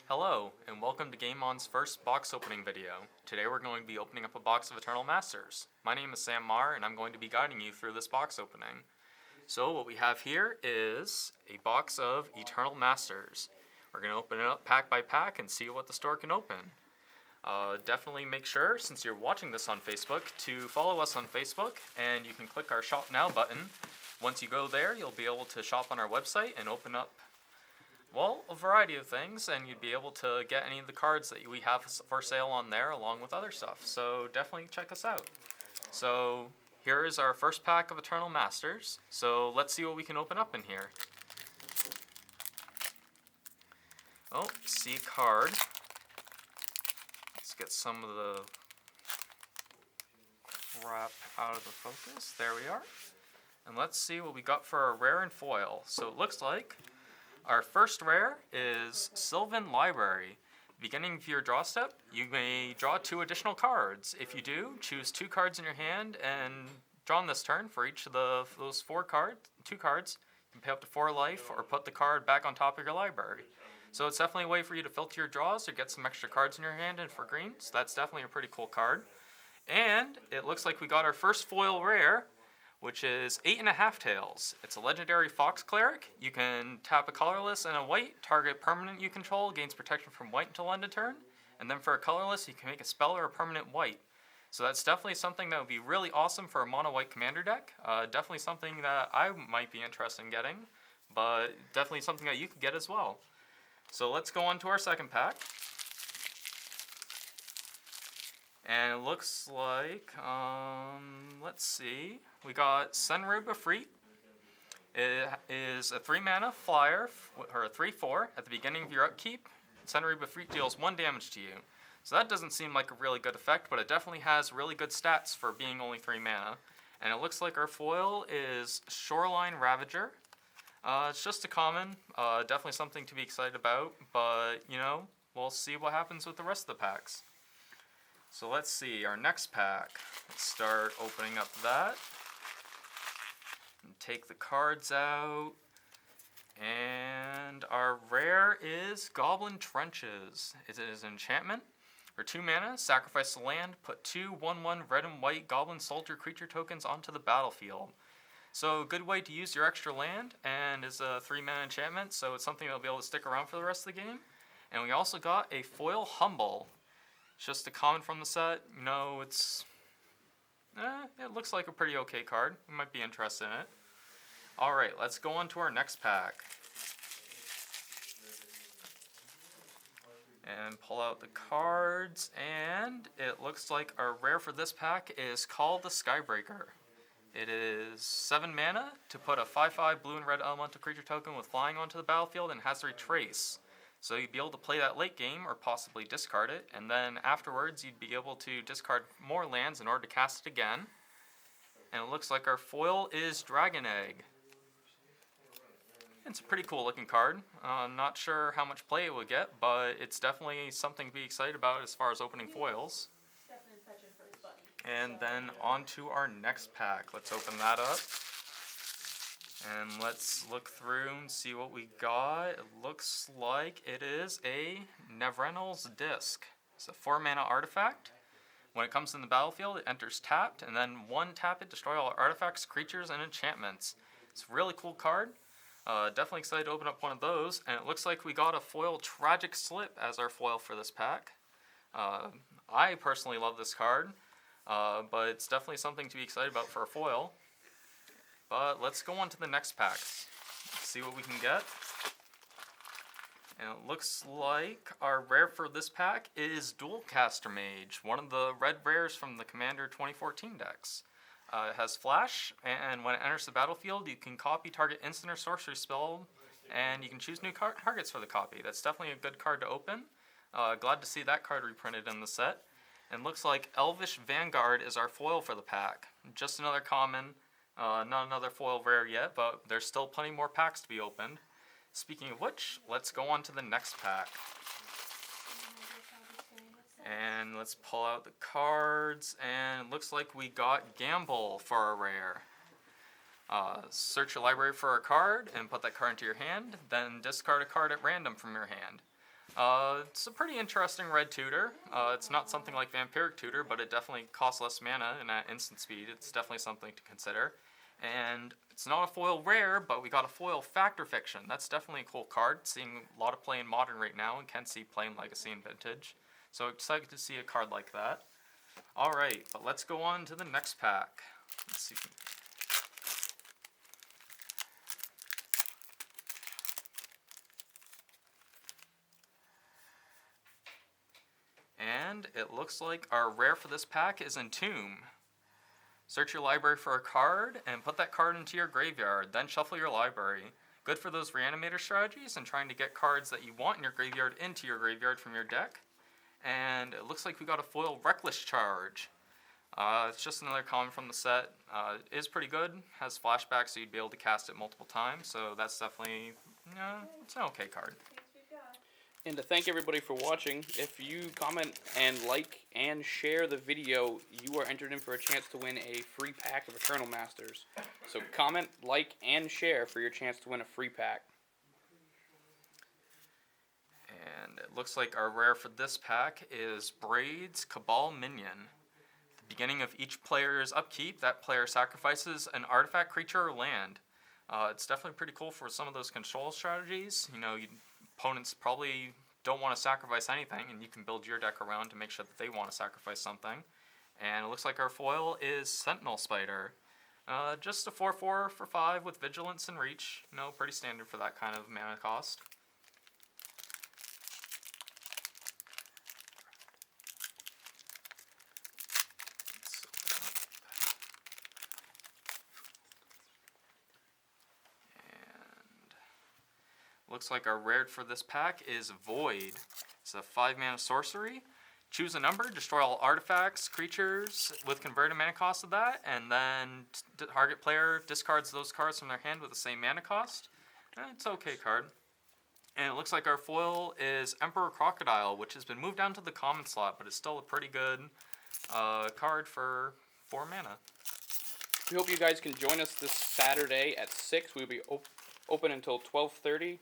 Hello, and welcome to GameOn's first box opening video. Today we're going to be opening up a box of Eternal Masters. My name is Sam Marr, and I'm going to be guiding you through this box opening. So what we have here is a box of Eternal Masters. We're going to open it up pack by pack and see what the store can open. Definitely make sure, since you're watching this on Facebook, to follow us on Facebook, and you can click our Shop Now button. Once you go there, you'll be able to shop on our website and open up a variety of things, and you'd be able to get any of the cards that we have for sale on there along with other stuff. So definitely check us out. So here is our first pack of Eternal Masters. So let's see what we can open up in here. Oh, see card. Let's get some of the crap out of the focus. There we are. And let's see what we got for our rare and foil. So it looks like our first rare is Sylvan Library. Beginning of your draw step, you may draw 2 additional cards. If you do, choose 2 cards in your hand and draw on this turn for each of those 2 cards. You can pay up to 4 life or put the card back on top of your library. So it's definitely a way for you to filter your draws or get some extra cards in your hand and for green. So that's definitely a pretty cool card. And it looks like we got our first foil rare, which is 8.5 Tails. It's a legendary Fox Cleric. You can tap a colorless and a white, target permanent you control, gains protection from white until end of turn. And then for a colorless, you can make a spell or a permanent white. So that's definitely something that would be really awesome for a mono white commander deck. Definitely something that I might be interested in getting, but definitely something that you could get as well. So let's go on to our second pack. And it looks like, let's see, we got Senrib Efreet. It is a 3-mana flyer, or a 3/4. At the beginning of your upkeep, Senrib Efreet deals 1 damage to you. So that doesn't seem like a really good effect, but it definitely has really good stats for being only 3 mana. And it looks like our foil is Shoreline Ravager. It's just a common, definitely something to be excited about, but, we'll see what happens with the rest of the packs. So let's see, our next pack. Let's start opening up that. And take the cards out. And our rare is Goblin Trenches. It is an enchantment. For 2 mana, sacrifice the land, put 2 1/1 red and white Goblin Soldier creature tokens onto the battlefield. So a good way to use your extra land, and is a 3-mana enchantment, so it's something that'll be able to stick around for the rest of the game. And we also got a foil Humble. It's just a common from the set. It looks like a pretty okay card. You might be interested in it. Alright, let's go on to our next pack. And pull out the cards, and it looks like our rare for this pack is called the Skybreaker. It is 7 mana to put a 5/5 blue and red elemental creature token with flying onto the battlefield and has Retrace. So you'd be able to play that late game or possibly discard it, and then afterwards you'd be able to discard more lands in order to cast it again. And it looks like our foil is Dragon Egg. It's a pretty cool looking card. Not sure how much play it will get, but it's definitely something to be excited about as far as opening foils. And then on to our next pack. Let's open that up. And let's look through and see what we got. It looks like it is a Nevrenel's Disc. It's a 4-mana artifact. When it comes in the battlefield, it enters tapped, and then 1 tap it, destroy all artifacts, creatures, and enchantments. It's a really cool card. Definitely excited to open up one of those. And it looks like we got a foil Tragic Slip as our foil for this pack. I personally love this card, but it's definitely something to be excited about for a foil. But let's go on to the next pack. See what we can get. And it looks like our rare for this pack is Dualcaster Mage, one of the red rares from the Commander 2014 decks. It has flash, and when it enters the battlefield, you can copy target instant or sorcery spell, and you can choose new targets for the copy. That's definitely a good card to open. Glad to see that card reprinted in the set. And looks like Elvish Vanguard is our foil for the pack. Just another common. Not another foil rare yet, but there's still plenty more packs to be opened. Speaking of which, let's go on to the next pack. And let's pull out the cards, and it looks like we got Gamble for a rare. Search your library for a card and put that card into your hand, then discard a card at random from your hand. It's a pretty interesting red tutor. It's not something like Vampiric Tutor, but it definitely costs less mana and at instant speed. It's definitely something to consider. And it's not a foil rare, but we got a foil Factor Fiction. That's definitely a cool card. Seeing a lot of play in Modern right now, and can see play in Legacy and Vintage. So excited to see a card like that. Alright, but let's go on to the next pack. Let's see. And it looks like our rare for this pack is Entomb. Search your library for a card and put that card into your graveyard, then shuffle your library. Good for those Reanimator strategies and trying to get cards that you want in your graveyard into your graveyard from your deck. And it looks like we got a foil Reckless Charge. It's just another common from the set. It is pretty good, has flashback so you'd be able to cast it multiple times, so that's definitely, it's an okay card. And to thank everybody for watching, if you comment and like and share the video, you are entered in for a chance to win a free pack of Eternal Masters. So comment, like, and share for your chance to win a free pack. And it looks like our rare for this pack is Braid's Cabal Minion. At the beginning of each player's upkeep, that player sacrifices an artifact, creature, or land. It's definitely pretty cool for some of those control strategies. Opponents probably don't want to sacrifice anything, and you can build your deck around to make sure that they want to sacrifice something. And it looks like our foil is Sentinel Spider. Just a 4/4 for 5 with Vigilance and Reach. Pretty standard for that kind of mana cost. Looks like our rare for this pack is Void. It's a 5-mana sorcery. Choose a number, destroy all artifacts, creatures with converted mana cost of that, and then target player discards those cards from their hand with the same mana cost. It's an okay card. And it looks like our foil is Emperor Crocodile, which has been moved down to the common slot, but it's still a pretty good card for 4 mana. We hope you guys can join us this Saturday at 6. We'll be open until 12:30.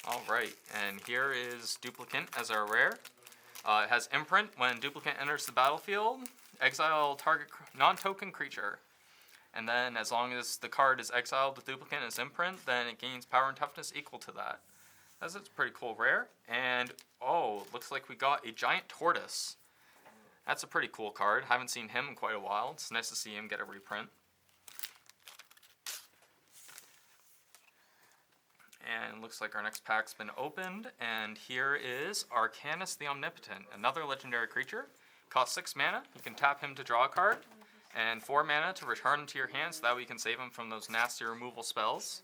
Alright, and here is Duplicant as our rare. It has Imprint. When Duplicant enters the battlefield, exile target non-token creature. And then as long as the card is exiled with Duplicant as Imprint, then it gains power and toughness equal to that. That's a pretty cool rare. And, looks like we got a Giant Tortoise. That's a pretty cool card. Haven't seen him in quite a while. It's nice to see him get a reprint. And it looks like our next pack's been opened. And here is Arcanus the Omnipotent, another legendary creature. Costs 6 mana. You can tap him to draw a card. And 4 mana to return him to your hand, so that way you can save him from those nasty removal spells.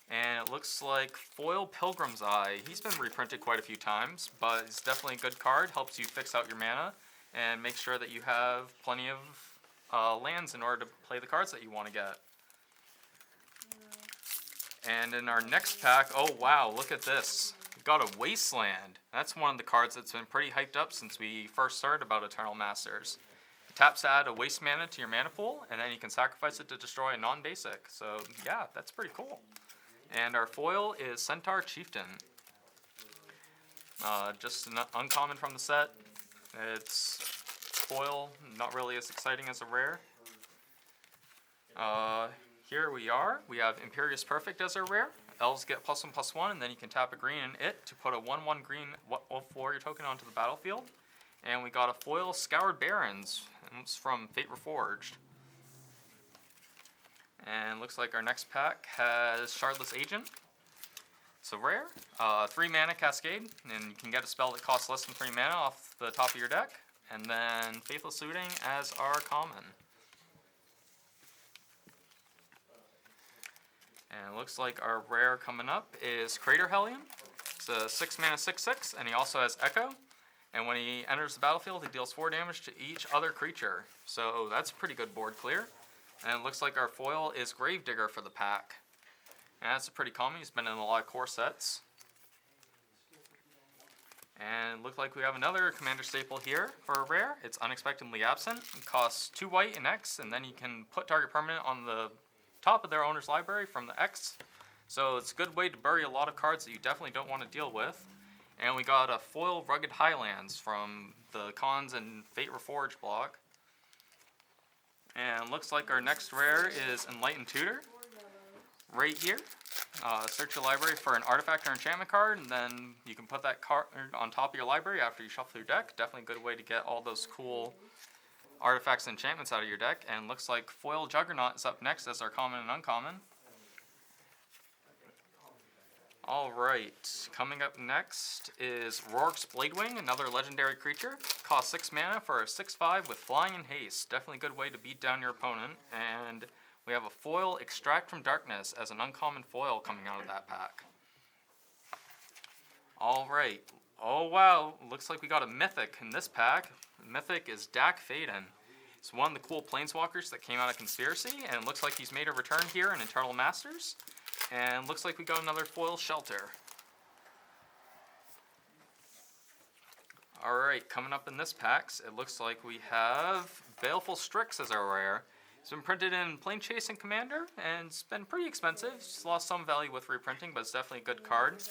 And it looks like Foil Pilgrim's Eye. He's been reprinted quite a few times, but it's definitely a good card. Helps you fix out your mana and make sure that you have plenty of lands in order to play the cards that you want to get. And in our next pack, oh wow, look at this. We've got a Wasteland. That's one of the cards that's been pretty hyped up since we first started about Eternal Masters. Taps to add a waste mana to your mana pool, and then you can sacrifice it to destroy a non-basic. So yeah, that's pretty cool. And our foil is Centaur Chieftain. Just an uncommon from the set. It's foil, not really as exciting as a rare. Here we are. We have Imperious Perfect as our rare. Elves get +1/+1, and then you can tap a green in it to put a 1/1 green warrior token onto the battlefield. And we got a foil Scoured Barrens. And it's from Fate Reforged. And looks like our next pack has Shardless Agent. It's a rare. 3 mana Cascade, and you can get a spell that costs less than 3 mana off the top of your deck. And then Faithless Looting as our common. And it looks like our rare coming up is Crater Hellion. It's a 6 mana 6/6, and he also has Echo. And when he enters the battlefield, he deals 4 damage to each other creature. So that's a pretty good board clear. And it looks like our foil is Gravedigger for the pack. And that's a pretty common. He's been in a lot of core sets. And look like we have another commander staple here for a rare. It's Unexpectedly Absent. It costs 2 white and X, and then you can put target permanent on the top of their owner's library from the X. So it's a good way to bury a lot of cards that you definitely don't want to deal with. And we got a foil Rugged Highlands from the Cons and Fate Reforged block. And looks like our next rare is Enlightened Tutor. Right here. Search your library for an artifact or enchantment card, and then you can put that card on top of your library after you shuffle your deck. Definitely a good way to get all those cool artifacts and enchantments out of your deck. And looks like Foil Juggernaut is up next as our common and uncommon. Alright, coming up next is Rorik's Bladewing, another legendary creature. Costs 6 mana for a 6/5 with flying and haste. Definitely a good way to beat down your opponent. And we have a foil Extract from Darkness as an uncommon foil coming out of that pack. Alright. Oh wow, looks like we got a Mythic in this pack. The Mythic is Dak Faden. It's one of the cool Planeswalkers that came out of Conspiracy, and it looks like he's made a return here in Eternal Masters. And looks like we got another foil Shelter. Alright, coming up in this packs, it looks like we have Baleful Strix as our rare. It's been printed in Plane Chasing Commander, and it's been pretty expensive. It's lost some value with reprinting, but it's definitely a good card.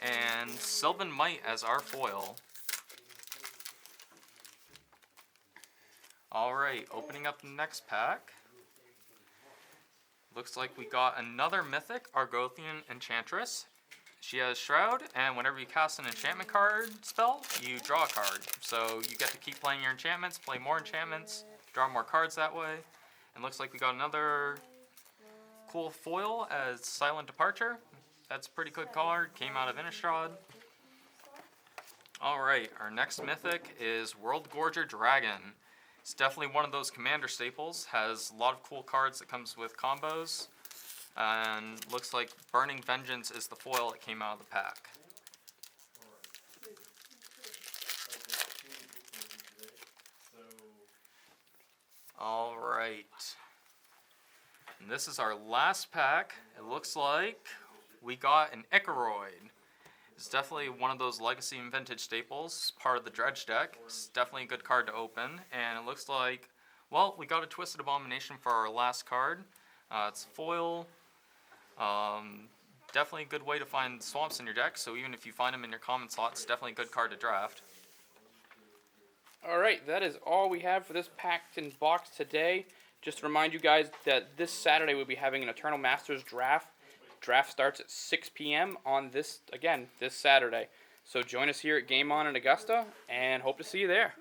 And Sylvan Might as our foil. Alright, opening up the next pack. Looks like we got another Mythic Argothian Enchantress. She has Shroud, and whenever you cast an enchantment card spell, you draw a card. So you get to keep playing your enchantments, play more enchantments, draw more cards that way. And looks like we got another cool foil as Silent Departure. That's a pretty good card, came out of Innistrad. Alright, our next Mythic is World Gorger Dragon. It's definitely one of those commander staples, has a lot of cool cards that comes with combos. And looks like Burning Vengeance is the foil that came out of the pack. Alright. And this is our last pack. It looks like we got an Icaroid. It's definitely one of those legacy and vintage staples, part of the Dredge deck. It's definitely a good card to open. And it looks like, well, we got a Twisted Abomination for our last card. It's foil. Definitely a good way to find swamps in your deck, so even if you find them in your common slot, it's definitely a good card to draft. Alright, that is all we have for this packed in box today. Just to remind you guys that this Saturday we'll be having an Eternal Masters draft. Draft starts at 6 p.m. on this Saturday. So join us here at Game On in Augusta, and hope to see you there.